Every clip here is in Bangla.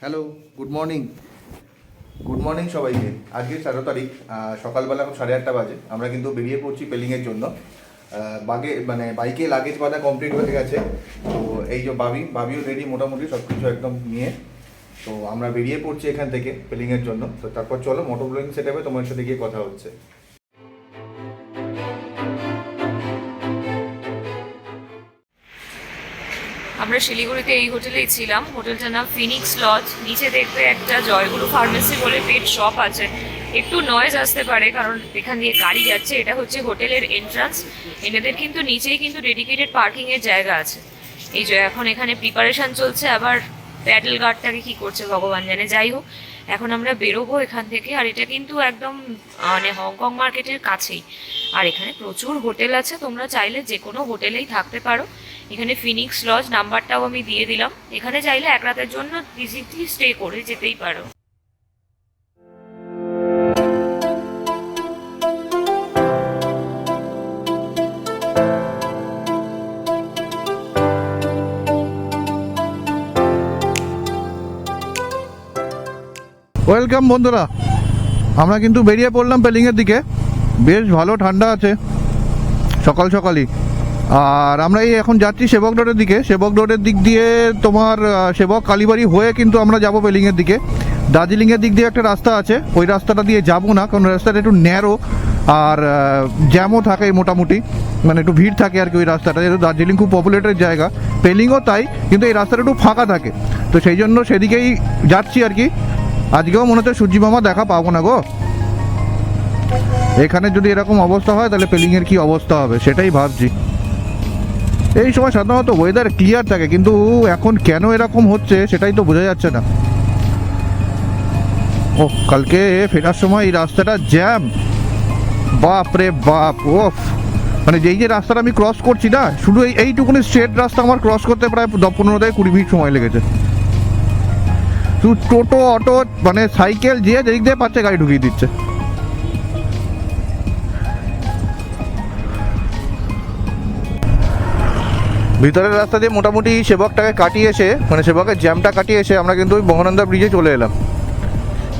হ্যালো, গুড মর্নিং সবাইকে। আজকে 13 তারিখ, সকালবেলা এখন 8:30 বাজে। আমরা কিন্তু বেরিয়ে পড়ছি পেলিংয়ের জন্য। বাইকে লাগেজ বাঁধা কমপ্লিট হয়ে গেছে। তো এই যে ভাবিও রেডি মোটামুটি সব কিছু একদম নিয়ে। তো আমরা বেরিয়ে পড়ছি এখান থেকে পেলিংয়ের জন্য। তো তারপর চলো মোটর ব্লগিং সেট হবে, তোমার সাথে গিয়ে কথা হচ্ছে। আমরা শিলিগুড়িতে এই হোটেলেই ছিলাম। হোটেলটার নাম ফিনিক্স লজ। নিচে দেখবে একটা জয়গুরু ফার্মেসি বলে পেট শপ আছে। একটু নয়েজ আসতে পারে কারণ এখান দিয়ে গাড়ি যাচ্ছে। এটা হচ্ছে হোটেলের এন্ট্রান্স। এনাদের কিন্তু নিচেই কিন্তু ডেডিকেটেড পার্কিং এর জায়গা আছে। এই যে এখন এখানে প্রিপারেশন চলছে, আবার প্যাডেল গার্ডটাকে কি করছে ভগবান জানে। যাই হোক, এখন আমরা বেরোবো এখান থেকে। আর এটা কিন্তু একদম মানে হংকং মার্কেটের কাছেই। আর এখানে প্রচুর হোটেল আছে, তোমরা চাইলে যে কোনো হোটেলেই থাকতে পারো। এখানে ফিনিক্স লজ নাম্বারটাও আমি দিয়ে দিলাম। এখানে চাইলে এক রাতের জন্য ইজিলি স্টে করে যেতেই পারো। ওয়েলকাম বন্ধুরা, আমরা কিন্তু বেরিয়ে পড়লাম পেলিংয়ের দিকে। বেশ ভালো ঠান্ডা আছে সকাল সকালই। আর আমরা এই এখন যাচ্ছি সেবক রোডের দিকে। সেবক রোডের দিক দিয়ে তোমার সেবক কালীবাড়ি হয়ে কিন্তু আমরা যাব পেলিংয়ের দিকে। দার্জিলিংয়ের দিক দিয়ে একটা রাস্তা আছে, ওই রাস্তাটা দিয়ে যাবো না, কারণ রাস্তাটা একটু ন্যারো আর জ্যামও থাকে মোটামুটি, মানে একটু ভিড় থাকে আর কি ওই রাস্তাটা। যেহেতু দার্জিলিং খুব পপুলেটেড জায়গা, পেলিংও তাই, কিন্তু এই রাস্তাটা একটু ফাঁকা থাকে। তো সেই জন্য সেদিকেই যাচ্ছি আর কি। আজকেও মনে হচ্ছে সূর্যি মামা দেখা পাবো না গো। এখানে যদি এরকম অবস্থা হয় তাহলে পেলিংয়ের কি অবস্থা হবে সেটাই ভাবছি। এই সময় সাধারণত ওয়েদার ক্লিয়ার থাকে, কিন্তু এখন কেন এরকম হচ্ছে সেটাই তো বোঝা যাচ্ছে না। ও কালকে ফেরার সময় এই রাস্তাটা জ্যাম, বাপ রে বাপ। ও মানে যেই যে রাস্তাটা আমি ক্রস করছি না, শুধু এইটুকুনি স্ট্রেট রাস্তা আমার ক্রস করতে প্রায় 15 থেকে 20 মিনিট সময় লেগেছে। শুধু টোটো, অটো, মানে সাইকেল যে যেদিক দিয়ে পাচ্ছে গাড়ি ঢুকিয়ে দিচ্ছে। ভিতরের রাস্তা দিয়ে মোটামুটি সেবকটাকে কাটিয়ে এসে, মানে সেবকের জ্যামটা কাটিয়ে এসে আমরা কিন্তু ওই মহানন্দা ব্রিজে চলে এলাম।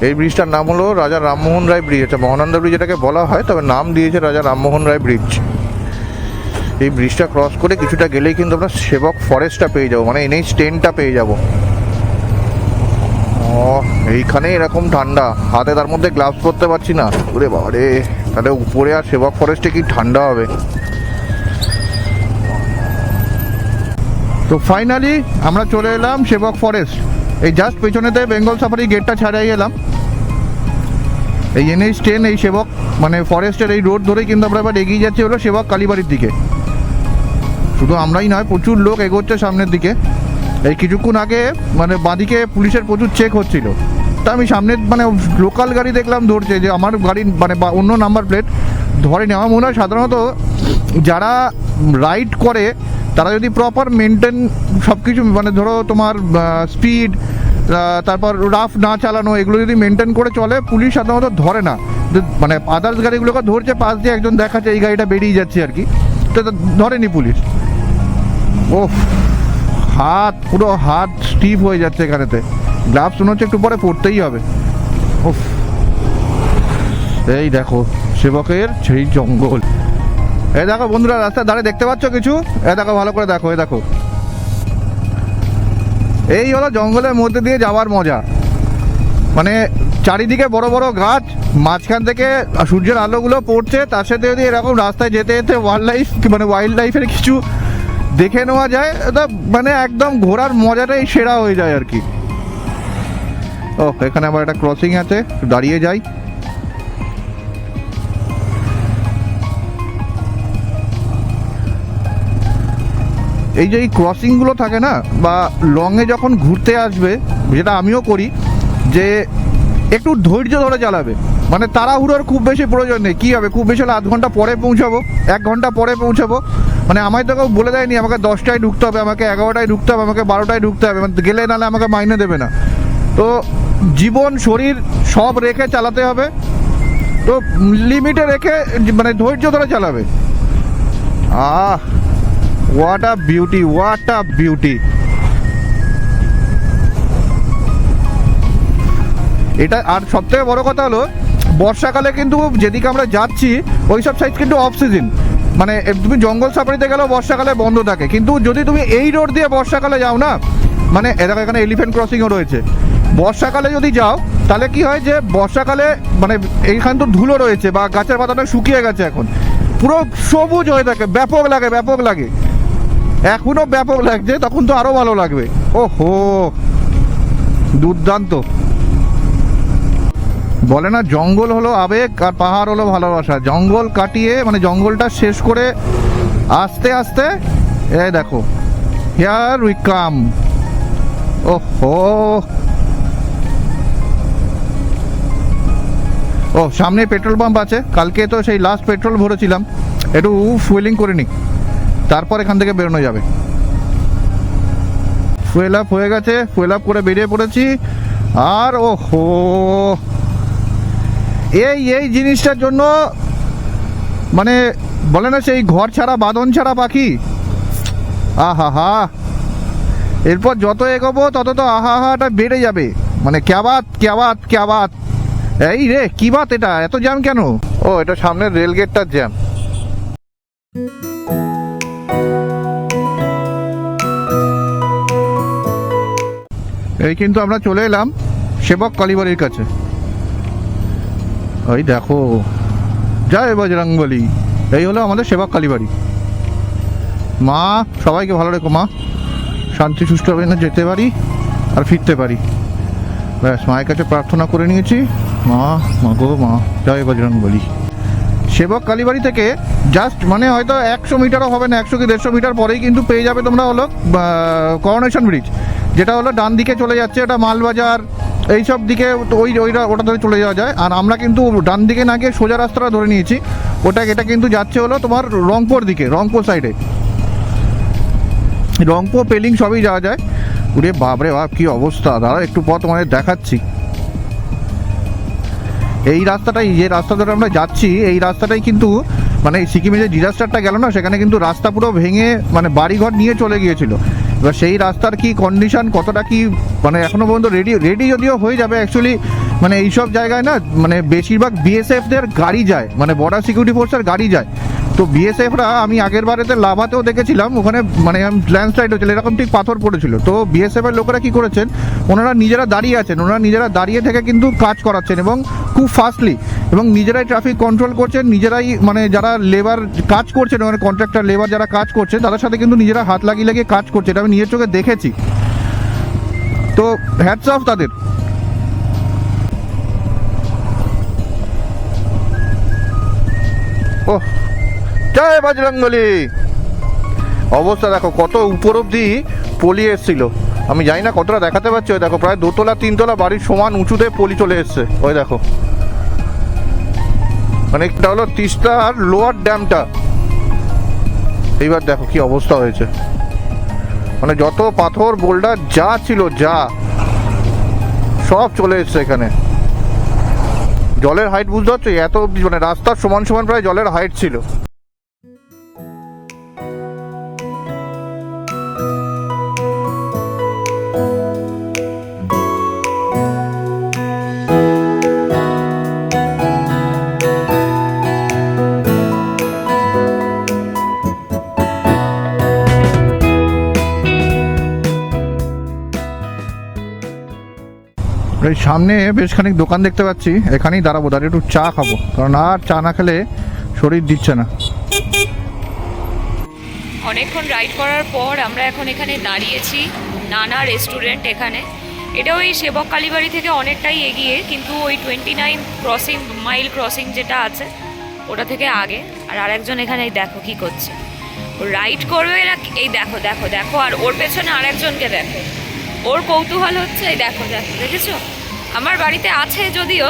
এই ব্রিজটার নাম হলো রাজা রামমোহন রায় ব্রিজ। এটা মহানন্দা ব্রিজ এটাকে বলা হয়, তবে নাম দিয়েছে রাজা রামমোহন রায় ব্রিজ। এই ব্রিজটা ক্রস করে কিছুটা গেলেই কিন্তু আমরা সেবক ফরেস্টটা পেয়ে যাবো, মানে NH 10টা পেয়ে যাবো। এইখানে এরকম ঠান্ডা, হাতে তার মধ্যে গ্লাভস পরতে পারছি না। ওরে বাবারে, তাহলে উপরে আর সেবক ফরেস্টে কি ঠান্ডা হবে। তো ফাইনালি আমরা চলে এলাম সেবক ফরেস্ট। এই জাস্ট পেছনেতে বেঙ্গল সাফারি গেটটা ছাড়াই এলাম। এই NH 10 এই সেবক মানে ফরেস্টের এই রোড ধরেই কিন্তু আমরা এবার এগিয়ে যাচ্ছি হলো সেবক কালীবাড়ির দিকে। শুধু আমরাই নয়, প্রচুর লোক এগোচ্ছে সামনের দিকে। এই কিছুক্ষণ আগে মানে বাঁদিকে পুলিশের প্রচুর চেক হচ্ছিল। তা আমি সামনের মানে লোকাল গাড়ি দেখলাম ধরছে, যে আমার গাড়ি মানে অন্য নাম্বার প্লেট ধরেনি। আমার মনে হয় সাধারণত যারা রাইড করে তারা যদি প্রপার মেনটেন সব কিছু, মানে ধরো তোমার স্পিড, তারপর রাফ না চালানো, এগুলো যদি মেনটেন করে চলে, পুলিশ সাধারণত ধরে না। মানে আদার্স গাড়িগুলোকে ধরছে, পাশ দিয়ে একজন দেখাচ্ছে এই গাড়িটা বেরিয়ে যাচ্ছে আর কি, তো ধরেনি পুলিশ। ও পুরো হাত স্টিফ হয়ে যাচ্ছে এখানেতে। গ্লাভস মনে হচ্ছে একটু পরে পড়তেই হবে। ওফ, এই দেখো সেবকের সেই জঙ্গল। এই দেখো বন্ধুরা, রাস্তার ধারে দেখতে পাচ্ছ কিছু? দেখো ভালো করে দেখো, দেখো এই হলো জঙ্গলের মধ্যে দিয়ে যাওয়ার মজা। মানে চারিদিকে বড় বড় গাছ, মাঝখান থেকে সূর্যের আলোগুলো পড়ছে, তার সাথে যদি এরকম রাস্তায় যেতে যেতে ওয়াইল্ড লাইফের কিছু দেখে নেওয়া যায়, মানে একদম ঘোরার মজাটাই সেরা হয়ে যায় আর কি। ও এখানে আবার একটা ক্রসিং আছে, দাঁড়িয়ে যাই। এই যে এই ক্রসিংগুলো থাকে না, বা লংয়ে যখন ঘুরতে আসবে, যেটা আমিও করি, যে একটু ধৈর্য ধরে চালাবে। মানে তাড়াহুড়োর খুব বেশি প্রয়োজন নেই। কী হবে, খুব বেশি হলে আধ ঘন্টা পরে পৌঁছাবো, 1 ঘন্টা পরে পৌঁছাবো। মানে আমায় তো কেউ বলে দেয়নি আমাকে 10টায় ঢুকতে হবে, আমাকে 11টায় ঢুকতে হবে, আমাকে 12টায় ঢুকতে হবে, গেলে নাহলে আমাকে মাইনে দেবে না। তো জীবন শরীর সব রেখে চালাতে হবে, তো লিমিটে রেখে মানে ধৈর্য ধরে চালাবে। What a beauty, what a beauty. এটা আর সবথেকে বড় কথা হলো বর্ষাকালে কিন্তু যেদিকে আমরা যাচ্ছি ওই সব সাইড কিন্তু অফ সিজন, মানে তুমি জঙ্গল সাফারিতে গেলেও বর্ষাকালে বন্ধ থাকে, কিন্তু যদি তুমি এই রোড দিয়ে বর্ষাকালে যাও না, মানে এরকম এখানে এলিফ্যান্ট ক্রসিংও রয়েছে, বর্ষাকালে যদি যাও তাহলে কি হয় যে বর্ষাকালে মানে এইখানে তো ধুলো রয়েছে বা গাছের পাতাটা শুকিয়ে গেছে, এখন পুরো সবুজ হয়ে থাকে, ব্যাপক লাগে ব্যাপক লাগে, এখনো ব্যাপক লাগছে, তখন তো আরো ভালো লাগবে। ওহো দুর্দান্ত। বলে না জঙ্গল হলো আবেগ আর পাহাড় হলো ভালোবাসা, জঙ্গল কাটিয়ে মানে জঙ্গলটা শেষ করে আস্তে আস্তে এই দেখো হিয়ার উই কাম। ওহো ও সামনে পেট্রোল পাম্প আছে, কালকে তো সেই লাস্ট পেট্রোল ভরেছিলাম, একটু ফুয়েলিং করে নিই তারপর এখান থেকে বেরোনো যাবে। ফুয়েল আপ হয়ে গেছে, ফুয়েল আপ করে বেরিয়ে পড়েছি। আর ওহো এই জিনিসটার জন্য মানে বলে না সেই ঘর ছাড়া বাঁধন ছাড়া পাখি, আহা হা, এরপর যত এগোবো তত তো আহা হাটা বেড়ে যাবে, মানে ক্যাবাত ক্যাবাত ক্যাবাত। এই রে কি বাত, এটা এত জ্যাম কেন? ও এটা সামনের রেল গেটটার জ্যাম। এই কিন্তু আমরা চলে এলাম সেবক কালীবাড়ির কাছে। ওই দেখো জয় বজরংবলী, এই হলো আমাদের সেবক কালীবাড়ি। মা সবাইকে ভালো রেখো মা, শান্তি সুষ্ঠুভাবে যেন যেতে পারি আর ফিরতে পারি, ব্যাস মায়ের কাছে প্রার্থনা করে নিয়েছি। মা মা গো মা, জয় বজরংবলী। সেবক কালীবাড়ি থেকে জাস্ট মানে হয়তো 100 মিটারও হবে না, 100 কি 150 মিটার পরেই কিন্তু পেয়ে যাবে তোমরা হলো করোনেশন ব্রিজ, যেটা হলো ডান দিকে চলে যাচ্ছে, এটা মালবাজার এইসব দিকে ওটা ধরে চলে যাওয়া যায়। আর আমরা কিন্তু ডান দিকে না গিয়ে সোজা রাস্তাটা ধরে নিয়েছি, এটা কিন্তু যাচ্ছে হলো তোমার রংপুর দিকে, রংপুর সাইডে, রংপুর পেলিং সবই যাওয়া যায়। ওরে বাপরে বাপ কি অবস্থা, দাঁড়া একটু পর তোমাদের দেখাচ্ছি। এই রাস্তাটাই, যে রাস্তা ধরে আমরা যাচ্ছি এই রাস্তাটাই কিন্তু মানে সিকিমে যে ডিজাস্টারটা গেল না, সেখানে কিন্তু রাস্তা পুরো ভেঙে মানে বাড়িঘর নিয়ে চলে গিয়েছিল। এবার সেই রাস্তার কি কন্ডিশন, কতটা কি মানে এখনো পর্যন্ত রেডি যদিও হয়ে যাবে অ্যাকচুয়ালি, মানে এইসব জায়গায় না মানে বেশিরভাগ বিএসএফদের গাড়ি যায়, মানে বর্ডার সিকিউরিটি ফোর্সের গাড়ি যায়। তো বিএসএফরা আমি আগের বারেতে লাভাতেও দেখেছিলাম, ওখানে মানে ল্যান্ডস্লাইড হয়েছিল, এরকম ঠিক পাথর পড়েছিল। তো বিএসএফের লোকেরা কি করেছেন, ওনারা নিজেরা দাঁড়িয়ে আছেন, ওনারা নিজেরা দাঁড়িয়ে থেকে কিন্তু কাজ করাচ্ছেন এবং খুব ফাস্টলি, এবং নিজেরাই ট্রাফিক কন্ট্রোল করছেন, নিজেরাই মানে যারা লেবার কাজ করছেন, মানে কন্ট্রাক্টর লেবার যারা কাজ করছেন তাদের সাথে কিন্তু নিজেরা হাত লাগিয়ে লাগিয়ে কাজ করছে, এটা আমি নিজের চোখে দেখেছি। তো হ্যাটস অফ তাদের। ও জয় বজরংবলী। অবস্থা দেখো কত উপর অব্দি পলি এসছিল, আমি জানি না কতটা দেখাতে পারছি। ওই দেখো প্রায় 2তলা 3তলা বাড়ির সমান উঁচুতে পলি চলে এসছে। ওই দেখো মানে এটা হলো তিস্তার লোয়ার ড্যামটা। এইবার দেখো কি অবস্থা হয়েছে, মানে যত পাথর বোল্ডার যা ছিল যা সব চলে এসছে এখানে। জলের হাইট বুঝতে পারছো, এত অব্দি মানে রাস্তার সমান সমান প্রায় জলের হাইট ছিল। এই সামনে বেশ খানিক দোকান দেখতে পাচ্ছি, এখানেই দাঁড়াবো, দাঁড়িয়ে একটু চা খাবো, কারণ আর চা না খেলে শরীর দিচ্ছে না। অনেকক্ষণ রাইড করার পর আমরা এখন এখানে দাঁড়িয়েছি নানা রেস্টুরেন্ট। এখানে এটাও এই সেবক কালীবাড়ি থেকে অনেকটাই এগিয়ে, কিন্তু ওই 29 ক্রসিং মাইল ক্রসিং যেটা আছে ওটা থেকে আগে। আর আরেকজন এখানে এই দেখো কি করছে, ও রাইড করবে না, এই দেখো দেখো দেখো, আর ওর পেছনে আরেকজনকে দেখো, ওর কৌতূহল হচ্ছে, এই দেখো দেখো, দেখেছো? আমার বাড়িতে আছে যদিও,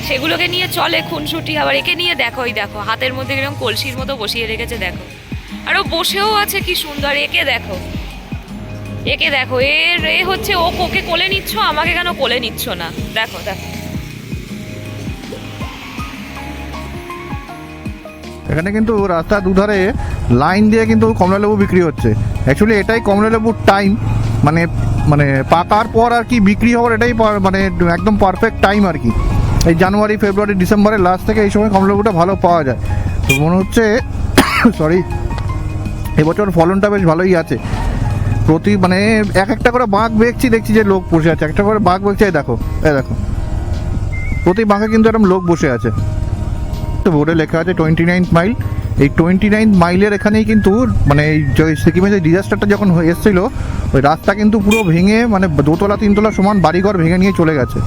সেগুলোকে নিয়ে চলে খুনসুটি। আবার একে নিয়ে দেখো, এই দেখো হাতের মধ্যে এরকম কলসির মতো বসিয়ে রেখেছে, দেখো, আর ও বসেও আছে কি সুন্দর। একে দেখো, একে দেখো, এ হচ্ছে ও ওকে কোলে নিচ্ছ, আমাকে কেন কোলে নিচ্ছ না? দেখো দেখো। এখানে কিন্তু রাস্তার দুধারে লাইন দিয়ে কিন্তু কমলালেবু বিক্রি হচ্ছে। অ্যাকচুয়ালি এটাই কমলালেবুর টাইম, মানে মানে পাকার পর আর কি বিক্রি হওয়ার এটাই মানে একদম পারফেক্ট টাইম আর কি। এই জানুয়ারি ফেব্রুয়ারি ডিসেম্বরের লাস্ট থেকে এই সময় কমলালেবুটা ভালো পাওয়া যায়। তো মনে হচ্ছে সরি এবছর ফলনটা বেশ ভালোই আছে। প্রতি মানে এক একটা করে বাঁক দেখছি যে লোক বসে আছে, একটা করে বাঁক এই দেখো প্রতি বাঁকে কিন্তু এরকম লোক বসে আছে। তো বোর্ডে লেখা আছে 29 মাইল। এই 29 মাইলের এখানেই কিন্তু মানে এই সিকিমে যে ডিজাস্টারটা যখন এসেছিলো ওই রাস্তা কিন্তু পুরো ভেঙে মানে 2তলা 3তলা সমান বাড়িঘর ভেঙে নিয়ে চলে গেছে।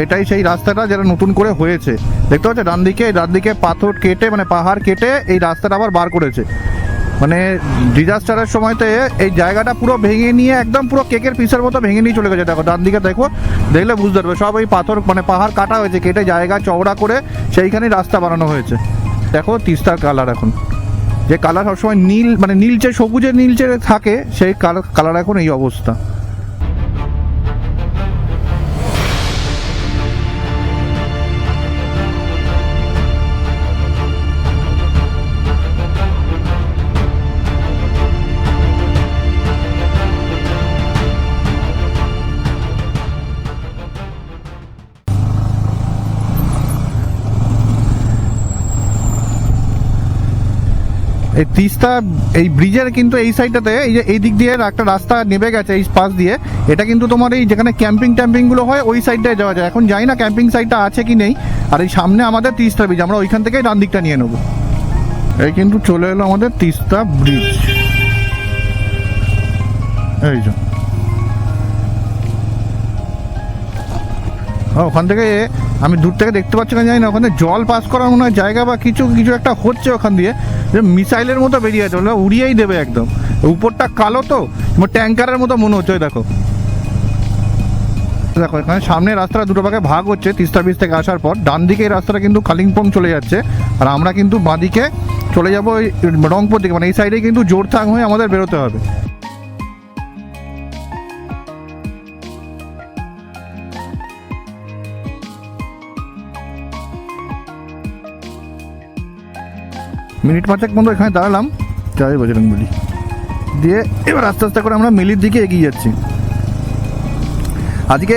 এটাই সেই রাস্তাটা যেটা নতুন করে হয়েছে। দেখতে পাচ্ছ ডান দিকে পাথর কেটে মানে পাহাড় কেটে এই রাস্তাটা আবার বার করেছে। মানে ডিজাস্টারের সময়তে এই জায়গাটা পুরো ভেঙে নিয়ে একদম পুরো কেকের পিসের মতো ভেঙে নিয়ে চলে গেছে। দেখো ডান দিকে দেখলে বুঝতে পারবে সব এই পাথর মানে পাহাড় কাটা হয়েছে, কেটে জায়গা চওড়া করে সেইখানেই রাস্তা বানানো হয়েছে। দেখো তিস্তার কালার এখন, যে কালার সবসময় নীল মানে নীলচে সবুজের নীলচে থাকে সেই কালার এখন এই অবস্থা। এই তিস্তা এই ব্রিজের কিন্তু এই সাইডটাতে এই যে এই দিক দিয়ে একটা রাস্তা নেমে গেছে এই পাশ দিয়ে। এটা কিন্তু তোমার এই যেখানে ক্যাম্পিংগুলো হয় ওই সাইডটায় যাওয়া যায়। এখন জানি না ক্যাম্পিং সাইটটা আছে কি নেই। আর এই সামনে আমাদের তিস্তা ব্রিজ, আমরা ওইখান থেকেই ডান দিকটা নিয়ে নেবো। এই কিন্তু চলে এলো আমাদের তিস্তা ব্রিজ। এই যে ওখান থেকে আমি দূর থেকে দেখতে পাচ্ছি না, জানি না ওখানে জল পাস করার মনে হয় জায়গা বা কিছু একটা হচ্ছে ওখান দিয়ে, মিসাইলের মতো বেরিয়ে আছে, উড়িয়েই দেবে একদম। উপরটা কালো তো ট্যাঙ্কারের মতো মনে হচ্ছে। দেখো এখানে সামনে রাস্তাটা দুটো ভাগে ভাগ হচ্ছে তিস্তা ব্রিজ থেকে আসার পর। ডান দিকে এই রাস্তাটা কিন্তু কালিম্পং চলে যাচ্ছে, আর আমরা কিন্তু বাঁদিকে চলে যাবো রংপুর দিকে। মানে এই সাইডে কিন্তু জোরথাং হয়ে আমাদের বেরোতে হবে। মিনিট 5 মতো এখানে দাঁড়ালাম, জয় বজরং বলি দিয়ে এবার আস্তে আস্তে করে আমরা মিলির দিকে এগিয়ে যাচ্ছি। আজকে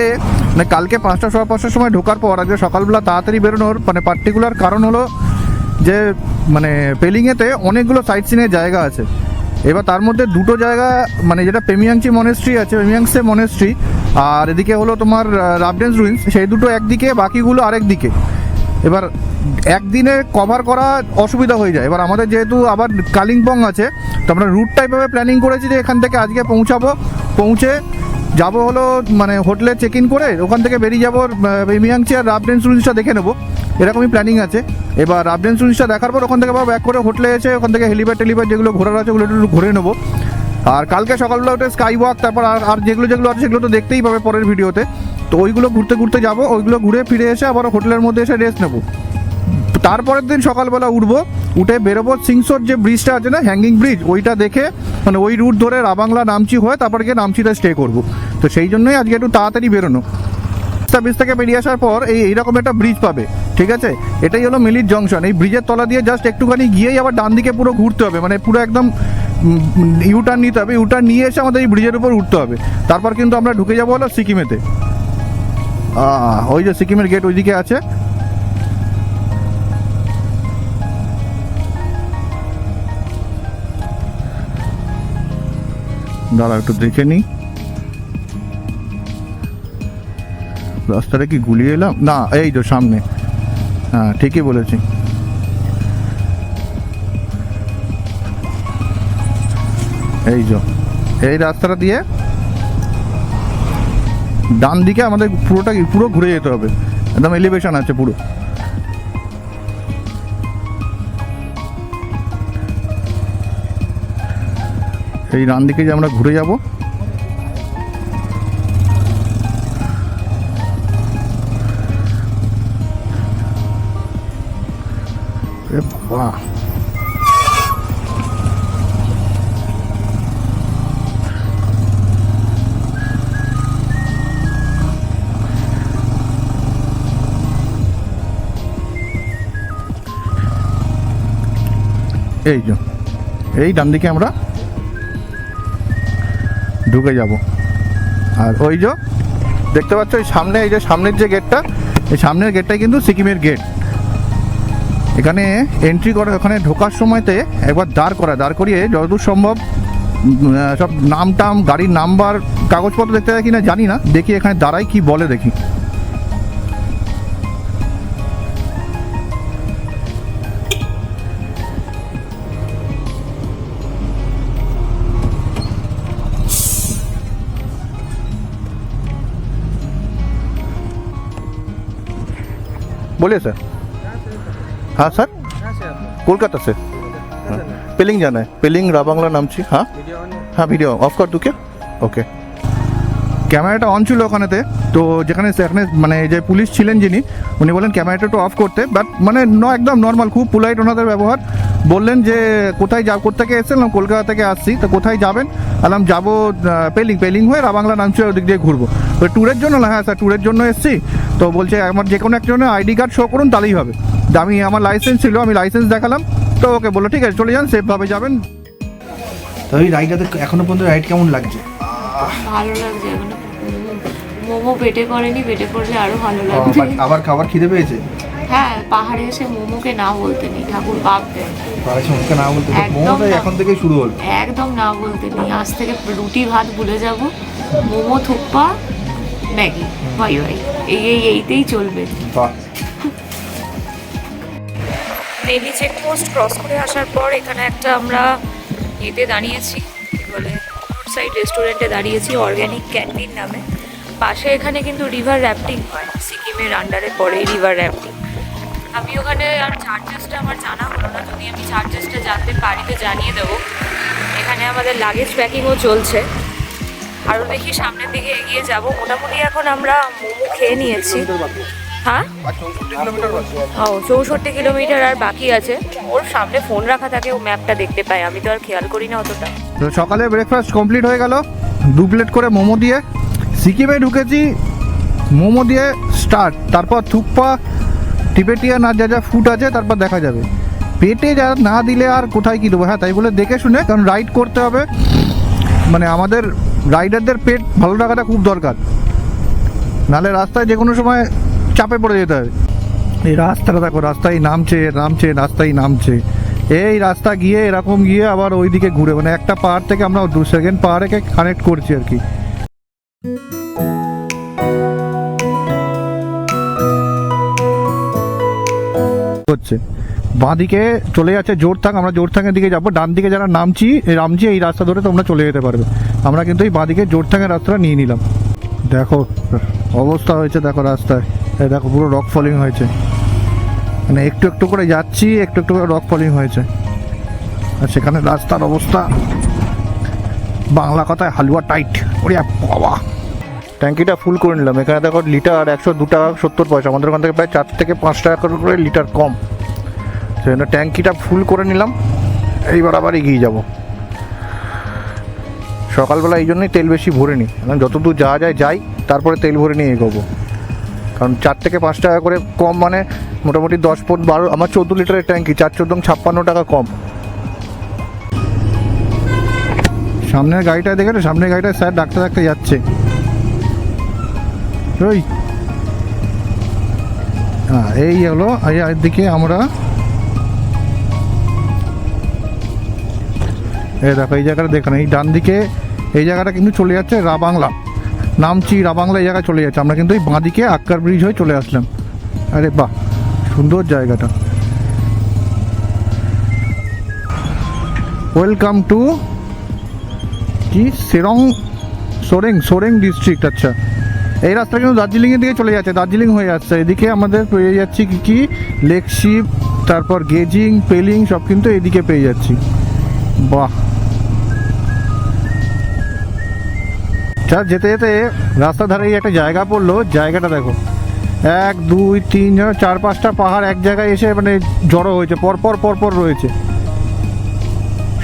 মানে কালকে 5টা 5:15 সময় ঢোকার পর আজকে সকালবেলা তাড়াতাড়ি বেরোনোর মানে পার্টিকুলার কারণ হলো যে মানে পেলিংয়েতে অনেকগুলো সাইট সিনের জায়গা আছে। এবার তার মধ্যে দুটো জায়গা মানে যেটা পেমিয়াংচি মনেস্ট্রি আছে, পেমিয়াংসে মনেস্ট্রি, আর এদিকে হলো তোমার রাবডেন্স রুইন্স, সেই দুটো একদিকে বাকিগুলো আরেক দিকে। এবার একদিনে কভার করা অসুবিধা হয়ে যায়। এবার আমাদের যেহেতু আবার কালিম্পং আছে তো আমরা রুটটা এভাবে প্ল্যানিং করেছি যে এখান থেকে আজকে পৌঁছে যাবো হলো মানে হোটেলে চেক ইন করে ওখান থেকে বেরিয়ে যাবো পেমিয়াংচি আর রাবডেন্স রুইন্সটা দেখে নেবো, এরকমই প্ল্যানিং আছে। এবার রাবডেন্স রুইন্সটা দেখার পর ওখান থেকে আবার ব্যাক করে হোটেলে এসে ওখান থেকে হেলিপ্যাড যেগুলো ঘোরার আছে ওগুলো একটু ঘুরে নেবো। আর কালকে সকালবেলা উঠে স্কাই ওয়াক, তারপর আর যেগুলো আছে সেগুলো তো দেখতেই পাবে পরের ভিডিওতে। তো ওইগুলো ঘুরতে যাবো, ওইগুলো ঘুরে ফিরে এসে আবার হোটেলের মধ্যে এসে রেস্ট নেবো। তারপরের দিন সকালবেলা উঠে বেরোবো সিংসোর যে ব্রিজটা আছে না, হ্যাঙ্গিং ব্রিজ, ওইটা দেখে মানে ওই রুট ধরে রাবাংলা নামচি হয়ে তারপর গিয়ে নামচিতে স্টে করবো। তো সেই জন্যই আজকে একটু তাড়াতাড়ি বেরোনো। ব্রিজ থেকে বেরিয়ে আসার পর এইরকম একটা ব্রিজ পাবে, ঠিক আছে? এটাই হলো মিলির জংশন। এই ব্রিজের তলা দিয়ে জাস্ট একটুখানি গিয়েই আবার ডান দিকে পুরো ঘুরতে হবে, মানে পুরো একদম ইউটার্ন নিতে হবে। ইউটার্ন নিয়ে এসে আমাদের এই ব্রিজের উপর উঠতে হবে। তারপর কিন্তু আমরা ঢুকে যাবো হলো সিকিমেতে। ওই যে সিকিমের গেট ওইদিকে আছে। দাঁড়া একটু দেখে নিই রাস্তাটা কি গুলিয়ে এলাম না, এই তো সামনে। হ্যাঁ ঠিকই বলেছি। এই রাস্তাটা দিয়ে ডান দিকে আমাদের পুরো ঘুরে যেতে হবে, একদম এলিভেশন আছে পুরো। এই ডান দিকে যে আমরা ঘুরে যাব, বাহ এই ডান দিকে আমরা ঢুকে যাব। আর ওই যে দেখতে পাচ্ছ ওই সামনে, এই যে সামনের যে গেটটা, এই সামনের গেটটাই কিন্তু সিকিমের গেট। এখানে এন্ট্রি করে ওখানে ঢোকার সময়তে একবার দাঁড় করিয়ে যতদূর সম্ভব সব নাম টাম, গাড়ির নাম্বার, কাগজপত্র দেখতে হয় কিনা জানি না, দেখি এখানে দাঁড়াই কি বলে দেখি। बोलिए सर। हाँ सर, कोलकाता से। पेलिंग जाना है, पेलिंग राबांगला नामची। हाँ हाँ, ভিডিও অফ কর দুকে। ওকে, ক্যামেরাটা অন ছিল ওখানেতে, তো যেখানে সেখানে মানে যে পুলিশ ছিলেন যিনি, উনি বললেন ক্যামেরাটা একটু অফ করতে, বাট মানে একদম নর্মাল, খুব পোলাইট ওনাদের ব্যবহার। বললেন যে কোথায় কোথেকে এসেছিলাম, কলকাতা থেকে আসছি, তো কোথায় যাবেন? আলাম যাবো পেলিং হয়ে রাবাংলা নামছি, ওদিক দিয়ে ঘুরবো। তো ট্যুরের জন্য না? হ্যাঁ স্যার, ট্যুরের জন্য এসেছি। তো বলছে আমার যে কোনো একজনের আইডি কার্ড শো করুন, তাহলেই হবে। আমি আমার লাইসেন্স ছিল, আমি লাইসেন্স দেখালাম, তো ওকে বললো ঠিক আছে চলে যান, সেফভাবে যাবেন। তো এই রাইডটাতে এখনো পর্যন্ত রাইড কেমন লাগছে? ভালো লাগছে এখনো। মোমো পেটে পড়েনি, পেটে পড়লে আরো ভালো লাগবে। আবার খাবার খিদে পেয়েছে? হ্যাঁ, পাহাড়ে এসে মোমোকে না বলতে নেই, ঠাকুর পাপ দেন। পাহাড়ে মুখে না বলতে, মোমোটাই এখন থেকেই শুরু হলো। একদম না বলতে নেই, আজ থেকে রুটি ভাত ভুলে যাব, মোমো, থুপ্পা, ম্যাগি, ভাই এইতেই চলবে। নেভি চেকপোস্ট ক্রস করে আসার পর এখানে একটা আমরা এতে দাঁড়িয়েছি, কি বলে, রোড সাইড রেস্টুরেন্টে দাঁড়িয়েছি, অর্গ্যানিক ক্যান্টিন নামে। পাশে এখানে কিন্তু রিভার র্যাফটিং হয়, সিকিমের আন্ডারে পড়ে রিভার র্যাফটিং। আমি ওখানে আর চার্জেসটা আমার জানা হলো না, যদি আমি চার্জেসটা জানতে পারি তো জানিয়ে দেবো। এখানে আমাদের লাগেজ প্যাকিংও চলছে। আরও দেখি সামনের দিকে এগিয়ে যাব। মোটামুটি এখন আমরা মোমো খেয়ে নিয়েছি। হ্যাঁ, ও 64 কিলোমিটার আর বাকি আছে। ওর সামনে ফোন রাখা থাকে, ও ম্যাপটা দেখতে পায়, আমি তো আর খেয়াল করি না অতটা। তো সকালে ব্রেকফাস্ট কমপ্লিট হয়ে গেল, 2 প্লেট করে মোমো দিয়ে সিকিমে ঢুকেছি। মোমো দিয়ে স্টার্ট, তারপর থুপ্পা, টিবেটিয়ান আর যা যা ফুড আছে তারপর দেখা যাবে। পেটে যা না দিলে আর কোথায় কী দেবো। হ্যাঁ, তাই বলে দেখে শুনে, কারণ রাইড করতে হবে, মানে আমাদের রাইডারদের পেট ভালো রাখাটা খুব দরকার, নাহলে রাস্তায় যে কোনো সময় চাপে পড়ে যেতে হবে। এই রাস্তাটা দেখো, রাস্তায় নামছে, রাস্তায় নামছে। এই রাস্তা গিয়ে এরকম গিয়ে আবার ওইদিকে ঘুরে, মানে একটা পাহাড় থেকে আমরা 2 সেকেন্ড পাহাড়কে কানেক্ট করছি আর কি। হচ্ছে বাঁদিকে চলে যাচ্ছে জোরথাং, আমরা জোরথাংয়ের দিকে যাবো। ডান দিকে যারা নামছি এই রাস্তা ধরে তোমরা চলে যেতে পারবে। আমরা কিন্তু এই বাঁদিকে জোরথাংয়ের রাস্তাটা নিয়ে নিলাম। দেখো অবস্থা হয়েছে, দেখো রাস্তায়, এই দেখো পুরো রক ফলিং হয়েছে, মানে একটু একটু করে যাচ্ছি, একটু একটু করে রক ফলিং হয়েছে। আর সেখানে রাস্তার অবস্থা, বাংলা কথায় হালুয়া টাইট। ওরে বাবা, ট্যাঙ্কিটা ফুল করে নিলাম। এখানে দেখো লিটার 102 টাকা 70 পয়সা, আমাদের ওখান থেকে প্রায় 4 থেকে 5 টাকা করে লিটার কম। সেজন্য ট্যাঙ্কিটা ফুল করে নিলাম, এইবার আবার এগিয়ে যাব। সকালবেলা এই জন্যই তেল বেশি ভরে নিই, যতদূর যাওয়া যায় যাই, তারপরে তেল ভরে নিয়ে এগোবো। কারণ 4 থেকে 5 টাকা করে কম, মানে মোটামুটি 10-12, আমার 14 লিটারের ট্যাঙ্কি, 4-14 56 টাকা কম। সামনের গাড়িটা দেখে, সামনের গাড়িটায় স্যার ডাক্তার যাচ্ছে। ওই হ্যাঁ, এই হলো এদিকে আমরা, এই দেখো এই জায়গাটা দেখুন, এই ডান দিকে এই জায়গাটা কিন্তু চলে যাচ্ছে রাবাংলা, নামছি রাবাংলা, এই জায়গায় চলে যাচ্ছে। আমরা কিন্তু এই বাঁদিকে আক্কার ব্রিজ হয়ে চলে আসলাম। আরে বাহ, সুন্দর জায়গাটা। ওয়েলকাম টু কি সোরেং ডিস্ট্রিক্ট। আচ্ছা, এই রাস্তা কিন্তু দার্জিলিংয়ের দিকে চলে যাচ্ছে, দার্জিলিং হয়ে যাচ্ছে। এদিকে আমাদের পেয়ে যাচ্ছি কি লেকশিপ, তারপর গেজিং, পেলিং, সব কিন্তু এদিকে পেয়ে যাচ্ছি। বাহ, যেতে যেতে রাস্তা ধারে একটা জায়গা পড়লো, জায়গাটা দেখো, 1 2 3 4-5টা পাহাড় এক জায়গায় এসে মানে জড়ো হয়েছে, পরপর রয়েছে,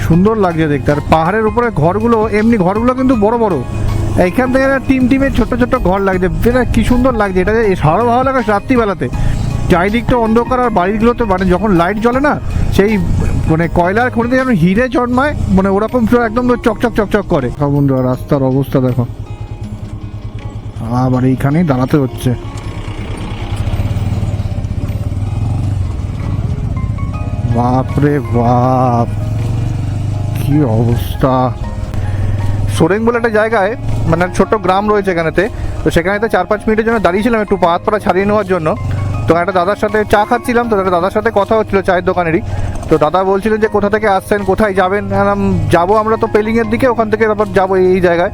সুন্দর লাগছে দেখতে। আর পাহাড়ের উপরে ঘরগুলো, এমনি ঘরগুলো কিন্তু বড় বড়, এইখান থেকে টিমের ছোট ছোট ঘর লাগছে, বেটা কি সুন্দর লাগছে। এটা সারও ভালো লাগে রাত্রিবেলাতে, চারিদিকটা অন্ধকার, আর বাড়িগুলোতে মানে যখন লাইট জ্বলে না, সেই মানে কয়লার খনিতে যেন হিরে জন্মায়, মানে ওরকম একদম চকচক করে। বন্ধুরা রাস্তার অবস্থা দেখো, আবার এইখানেই দাঁড়াতে হচ্ছে। বাপরে বাপ, কি অবস্থা। সোরেং বলে একটা জায়গায় মানে ছোট্ট গ্রাম রয়েছে এখানেতে, তো সেখানেতে 4-5 মিনিটের জন্য দাঁড়িয়েছিলাম একটু পা হাত পা ছাড়িয়ে নেওয়ার জন্য। তো একটা দাদার সাথে চা খাচ্ছিলাম, তো একটা দাদার সাথে কথা হচ্ছিল চায়ের দোকানেরই। তো দাদা বলছিলেন যে কোথা থেকে আসছেন, কোথায় যাবেন। যাবো আমরা তো পেলিংয়ের দিকে, ওখান থেকে তারপর যাবো এই জায়গায়।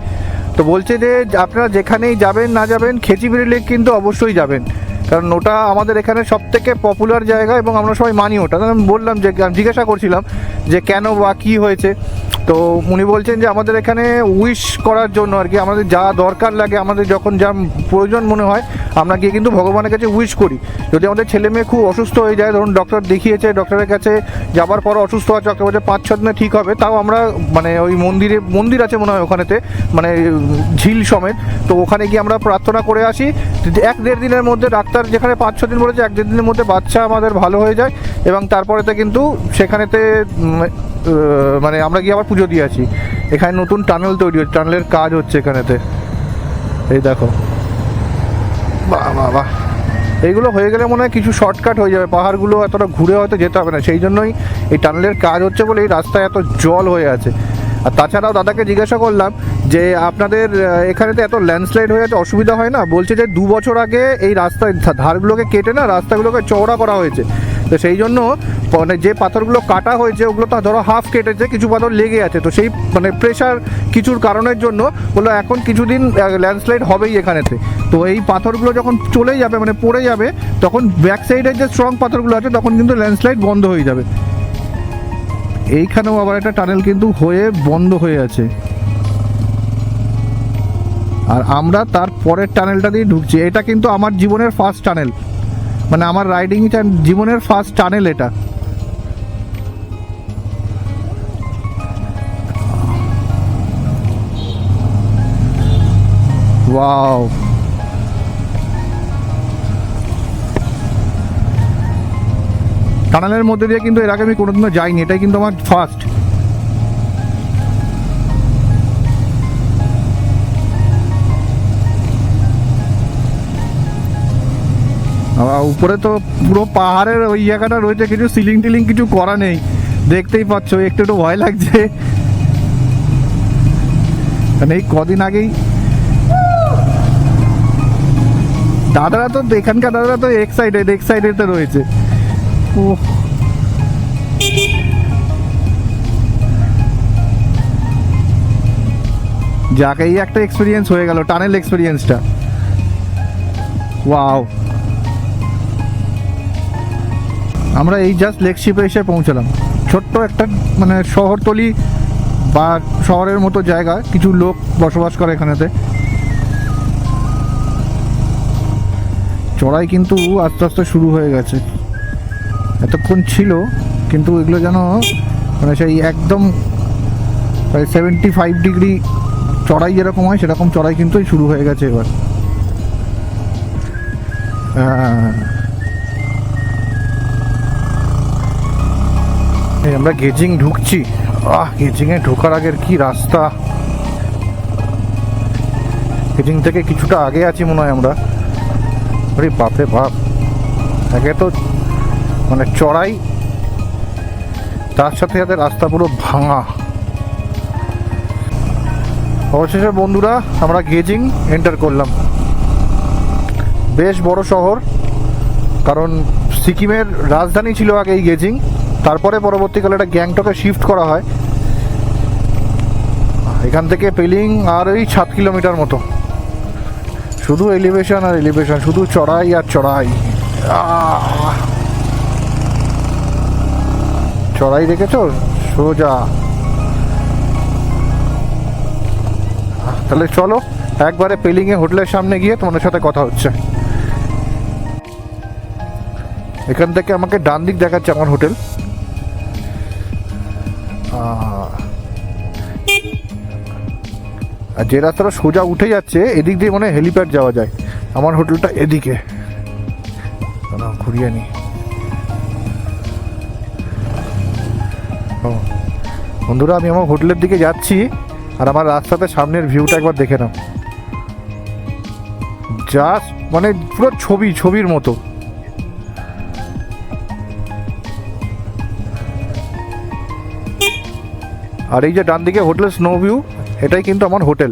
তো বলছে যে আপনারা যেখানেই যাবেন না যাবেন খেচিবিড়ি লেক কিন্তু অবশ্যই যাবেন, কারণ ওটা আমাদের এখানে সব থেকে পপুলার জায়গা এবং আমরা সবাই মানি ওটা। আমি বললাম যে, জিজ্ঞাসা করছিলাম যে কেন বা কী হয়েছে। তো উনি বলছেন যে আমাদের এখানে উইশ করার জন্য আর কি, আমাদের যা দরকার লাগে, আমাদের যখন যা প্রয়োজন মনে হয় আমরা গিয়ে কিন্তু ভগবানের কাছে উইশ করি। যদি আমাদের ছেলে মেয়ে খুব অসুস্থ হয়ে যায়, ধরুন ডক্টর দেখিয়েছে, ডক্টরের কাছে যাবার পর অসুস্থ আছে, ডক্টর বলছে 5-6 দিনে ঠিক হবে, তাও আমরা মানে ওই মন্দির আছে মনে হয় ওখানেতে, মানে ঝিল সমেত, তো ওখানে গিয়ে আমরা প্রার্থনা করে আসি। 1-1.5 দিনের মধ্যে, ডাক্তার যেখানে 5-6 দিন বলেছে, 1-1.5 দিনের মধ্যে বাচ্চা আমাদের ভালো হয়ে যায়। এবং তারপরেতে কিন্তু সেখানেতে মানে আমরা গিয়ে আবার পুজো দিয়ে আসি। এখানে নতুন টানেল তৈরি হচ্ছে, টানেলের কাজ হচ্ছে এখানেতে, এই দেখো। বাহ বাহ বাহ, এইগুলো হয়ে গেলে মনে হয় কিছু শর্টকাট হয়ে যাবে, পাহাড়গুলো এতটা ঘুরে হয়তো যেতে হবে না। সেই জন্যই এই টানেলের কাজ হচ্ছে বলে এই রাস্তায় এত জল হয়ে আছে। আর তাছাড়াও দাদাকে জিজ্ঞাসা করলাম যে আপনাদের এখানেতে এত ল্যান্ডস্লাইড হয়ে আছে, অসুবিধা হয় না? বলছে যে 2 বছর আগে এই রাস্তার ধারগুলোকে কেটে না রাস্তাগুলোকে চওড়া করা হয়েছে, তো সেই জন্য মানে যে পাথরগুলো কাটা হয়েছে ওগুলো তো ধরো হাফ কেটেছে, কিছু পাথর লেগে আছে, তো সেই মানে প্রেশার কিছুর কারণের জন্য বললো এখন কিছুদিন ল্যান্ডস্লাইড হবেই এখানেতে। তো এই পাথরগুলো যখন চলে যাবে মানে পড়ে যাবে, তখন ব্যাক সাইডের যে স্ট্রং পাথরগুলো আছে তখন কিন্তু ল্যান্ডস্লাইড বন্ধ হয়ে যাবে। এইখানেও আবার একটা টানেল কিন্তু হয়ে বন্ধ হয়ে আছে, আর আমরা তার পরের টানেলটা দিয়ে ঢুকছি। এটা কিন্তু আমার জীবনের ফার্স্ট টানেল, মানে আমার রাইডিং জীবনের ফার্স্ট টানেল এটা। ওয়াও, টানেলের মধ্যে দিয়ে কিন্তু এর আগে আমি কোনোদিনও যাইনি, এটাই কিন্তু আমার ফার্স্ট। উপরে তো পুরো পাহাড়ের ওই জায়গাটা রয়েছে, কিছু সিলিং টিলিং কিছু করা নেই, দেখতেই পাচ্ছ। একটু একটু ভয় লাগছে, মানে এই কদিন আগেই দাদারা তো, এখানকার দাদারা তো এক্সাইটেড রয়েছে। ও যাকে এই একটা এক্সপিরিয়েন্স হয়ে গেল, টানেল এক্সপিরিয়েন্সটা। ওয়াও, আমরা এই জাস্ট লেকশিপে এসে পৌঁছলাম। ছোট্ট একটা মানে শহরতলি বা শহরের মতো জায়গা, কিছু লোক বসবাস করে এখানেতে। চড়াই কিন্তু আস্তে আস্তে শুরু হয়ে গেছে, এতক্ষণ ছিল কিন্তু এগুলো যেন মানে সেই একদম 75 ডিগ্রি চড়াই যেরকম হয় সেরকম চড়াই কিন্তু শুরু হয়ে গেছে এবার। হ্যাঁ, আমরা গেজিং ঢুকছি। গেজিংয়ে ঢোকার আগের কি রাস্তা, গেজিং থেকে কিছুটা আগে আছি মনে হয় আমরা। আরে বাপরে বাপ, আগে তো মানে চড়াই, তার সাথে সাথে রাস্তা পুরো ভাঙা। অবশেষে বন্ধুরা আমরা গেজিং এন্টার করলাম। বেশ বড় শহর, কারণ সিকিমের রাজধানী ছিল আগে এই গেজিং, তারপরে পরবর্তীকালে এটা গ্যাংটকে শিফট করা হয়। এখান থেকে পেলিং আর ওই 7 কিলোমিটার মতো, শুধু এলিভেশন আর এলিভেশন, শুধু চড়াই আর চড়াই। চড়াই দেখেছো সোজা। তাহলে চলো একবারে পেলিংয়ে হোটেলের সামনে গিয়ে তোমাদের সাথে কথা হচ্ছে। এখান থেকে আমাকে ডান দিক দেখাচ্ছে আমার হোটেল। আর যে রাস্তাটা সোজা উঠে যাচ্ছে এদিক দিয়ে মনে হয় হেলিপ্যাড যাওয়া যায়। আমার হোটেলটা এদিকে, ঘুরিয়ে নি। বন্ধুরা আমি আমার হোটেলের দিকে যাচ্ছি, আর আমার রাস্তাতে সামনের ভিউটা একবার দেখে নাও। জাস্ট মানে পুরো ছবির মতো। আর এই যে ডান দিকে হোটেল স্নো ভিউ, এটাই কিন্তু আমার হোটেল।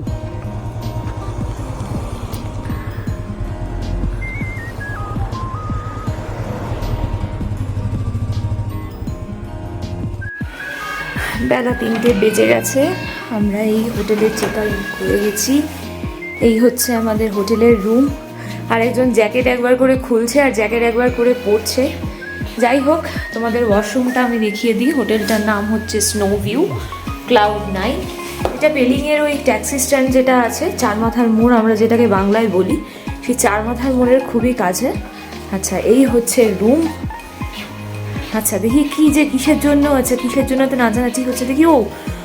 বেলা 3টে বেজে গেছে, আমরা এই হোটেলের চেক আউট করে গেছি। এই হচ্ছে আমাদের হোটেলের রুম। আর একজন জ্যাকেট একবার করে খুলছে আর জ্যাকেট একবার করে পরছে। যাই হোক, তোমাদের ওয়াশরুমটা আমি দেখিয়ে দিই। হোটেলটার নাম হচ্ছে স্নো ভিউ ক্লাউড9। এটা পেলিংয়ের ওই ট্যাক্সি স্ট্যান্ড যেটা আছে, চার মাথার মোড় আমরা যেটাকে বাংলায় বলি, সেই চার মাথার মোড়ের খুবই কাছে। আচ্ছা, এই হচ্ছে রুম। আচ্ছা দেখি কি যে কিসের জন্য আছে, কিসের জন্য তো নাচানাচি হচ্ছে দেখি। ও,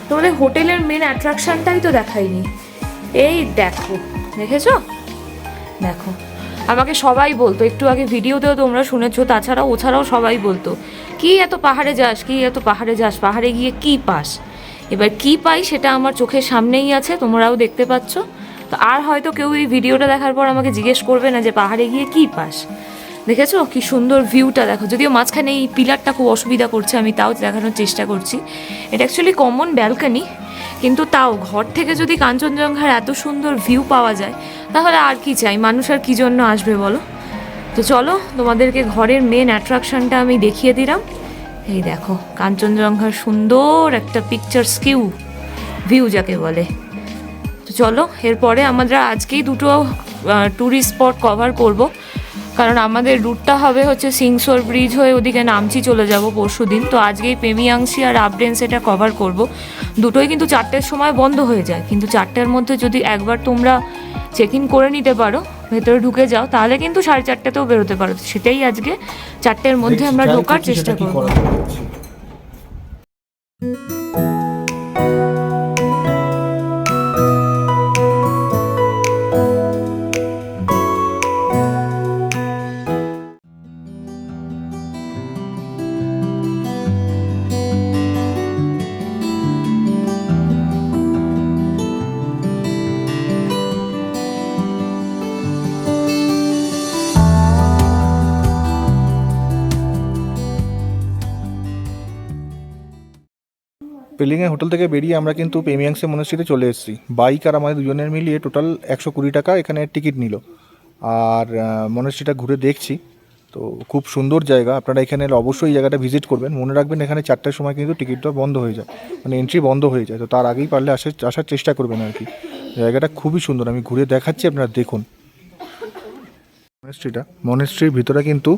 তোমাদের হোটেলের মেন অ্যাট্রাকশনটাই তো দেখাইনি। এই দেখো, দেখেছো? দেখো, আমাকে সবাই বলতো, একটু আগে ভিডিওতেও তোমরা শুনেছো, তাছাড়া ওছাড়াও সবাই বলতো কি এত পাহাড়ে যাস, কি এত পাহাড়ে যাস, পাহাড়ে গিয়ে কি পাস। এবার কি পাই সেটা আমার চোখের সামনেই আছে, তোমরাও দেখতে পাচ্ছ। তো আর হয়তো কেউ এই ভিডিওটা দেখার পর আমাকে জিজ্ঞেস করবে না যে পাহাড়ে গিয়ে কি পাস। দেখেছো কি সুন্দর ভিউটা, দেখো। যদিও মাঝখানে এই পিলারটা খুব অসুবিধা করছে, আমি তাও দেখানোর চেষ্টা করছি। এটা অ্যাকচুয়ালি কমন ব্যালকনি, কিন্তু তাও ঘর থেকে যদি কাঞ্চনজঙ্ঘার এত সুন্দর ভিউ পাওয়া যায়, তাহলে আর কি চাই, মানুষ আর কি জন্য আসবে বলো। তো চলো, তোমাদেরকে ঘরের মেন অ্যাট্রাকশনটা আমি দেখিয়ে দিলাম। এই দেখো, কাঞ্চনজঙ্ঘার সুন্দর একটা পিকচার্স ভিউ যাকে বলে। তো চলো, এরপরে আমরা আজকেই দুটো ট্যুরিস্ট স্পট কভার করব, কারণ আমাদের রুটটা হবে হচ্ছে সিংসোর ব্রিজ হয়ে ওদিকে নামচি চলে যাব পরশু দিন। তো আজকেই পেমিয়াংসি আর আপডেন্স এটা কভার করব। দুটোই কিন্তু 4টের সময় বন্ধ হয়ে যায়, কিন্তু 4টের মধ্যে যদি একবার তোমরা চেক ইন করে নিতে পারো, ভেতরে ঢুকে যাও, তাহলে কিন্তু 4:30তেও বেরোতে পারো। সেটাই আজকে 4টের মধ্যে আমরা ঢোকার চেষ্টা করব। পেলিংয়ে হোটেল থেকে বেরিয়ে আমরা কিন্তু পেমিয়াংসে মনেস্ট্রিতে চলে এসেছি। বাইক আর আমাদের দুজনের মিলিয়ে টোটাল 120 টাকা এখানে টিকিট নিল। আর মনেস্ট্রিটা ঘুরে দেখছি, তো খুব সুন্দর জায়গা। আপনারা এখানে অবশ্যই এই জায়গাটা ভিজিট করবেন। মনে রাখবেন এখানে 4টার সময় কিন্তু টিকিটটা বন্ধ হয়ে যায়, মানে এন্ট্রি বন্ধ হয়ে যায়। তো তার আগেই পারলে আসার চেষ্টা করবেন আর কি। জায়গাটা খুবই সুন্দর, আমি ঘুরে দেখাচ্ছি, আপনারা দেখুন। মনেস্ট্রির ভিতরে কিন্তু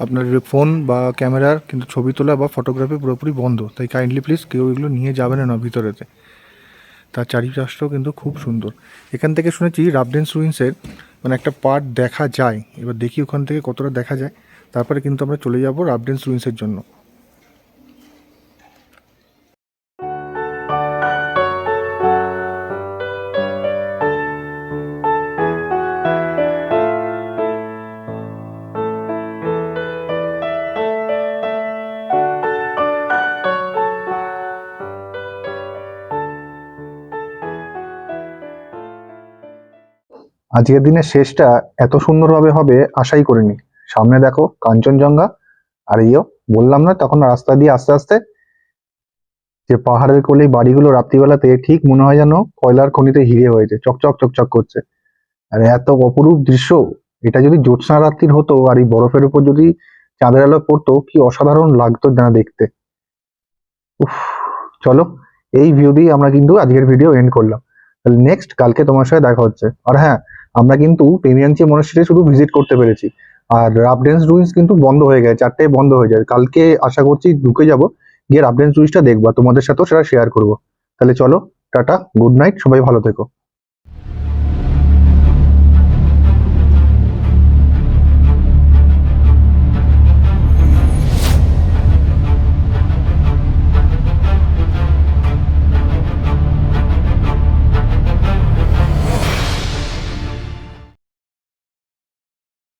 আপনার ফোন বা ক্যামেরার কিন্তু ছবি তোলা বা ফটোগ্রাফি পুরোপুরি বন্ধ, তাই কাইন্ডলি প্লিজ কেউ এগুলো নিয়ে যাবেন না ভিতরেতে। তার চারিপাশটাও কিন্তু খুব সুন্দর। এখান থেকে শুনেছি রাবডেন্স রুইন্সের মানে একটা পার্ট দেখা যায়। এবার দেখি ওখান থেকে কতটা দেখা যায়, তারপরে কিন্তু আমরা চলে যাব রাবডেন্স রুইন্সের জন্য। আজকের দিনের শেষটা এত সুন্দরভাবে হবে আশাই করিনি। সামনে দেখো কাঞ্চনজঙ্ঘা, আর বললাম না তখন রাস্তা দিয়ে আস্তে আস্তে যে পাহাড়ের কোলে বাড়িগুলো রাত্রিবেলাতে ঠিক মনে হয় যেন কয়লার খনিতে হিরে হয়েছে, চকচক চকচক করছে। আর এত অপরূপ দৃশ্য, এটা যদি জ্যোৎস্না রাত্রির হতো আর এই বরফের উপর যদি চাঁদের আলো পড়তো, কি অসাধারণ লাগতো না দেখতে। উফ, চলো এই ভিউ দিয়ে আমরা কিন্তু আজকের ভিডিও এন্ড করলাম। তাহলে নেক্সট কালকে তোমার সাথে দেখা হচ্ছে। আর হ্যাঁ, আমরা কিন্তু পেমিয়াংসি মনেস্ট্রি শুধু ভিজিট করতে পেরেছি, আর রাবডেন্স রুইন্স কিন্তু বন্ধ হয়ে গেছে, 4টায় বন্ধ হয়ে যায়। কালকে আশা করছি ঢুকে যাব, গিয়ে রাবডেন্স রুইন্সটা দেখবো, তোমাদের সাথেও সেটা শেয়ার করবো। তাহলে চলো, টাটা, গুড নাইট, সবাই ভালো থেকো।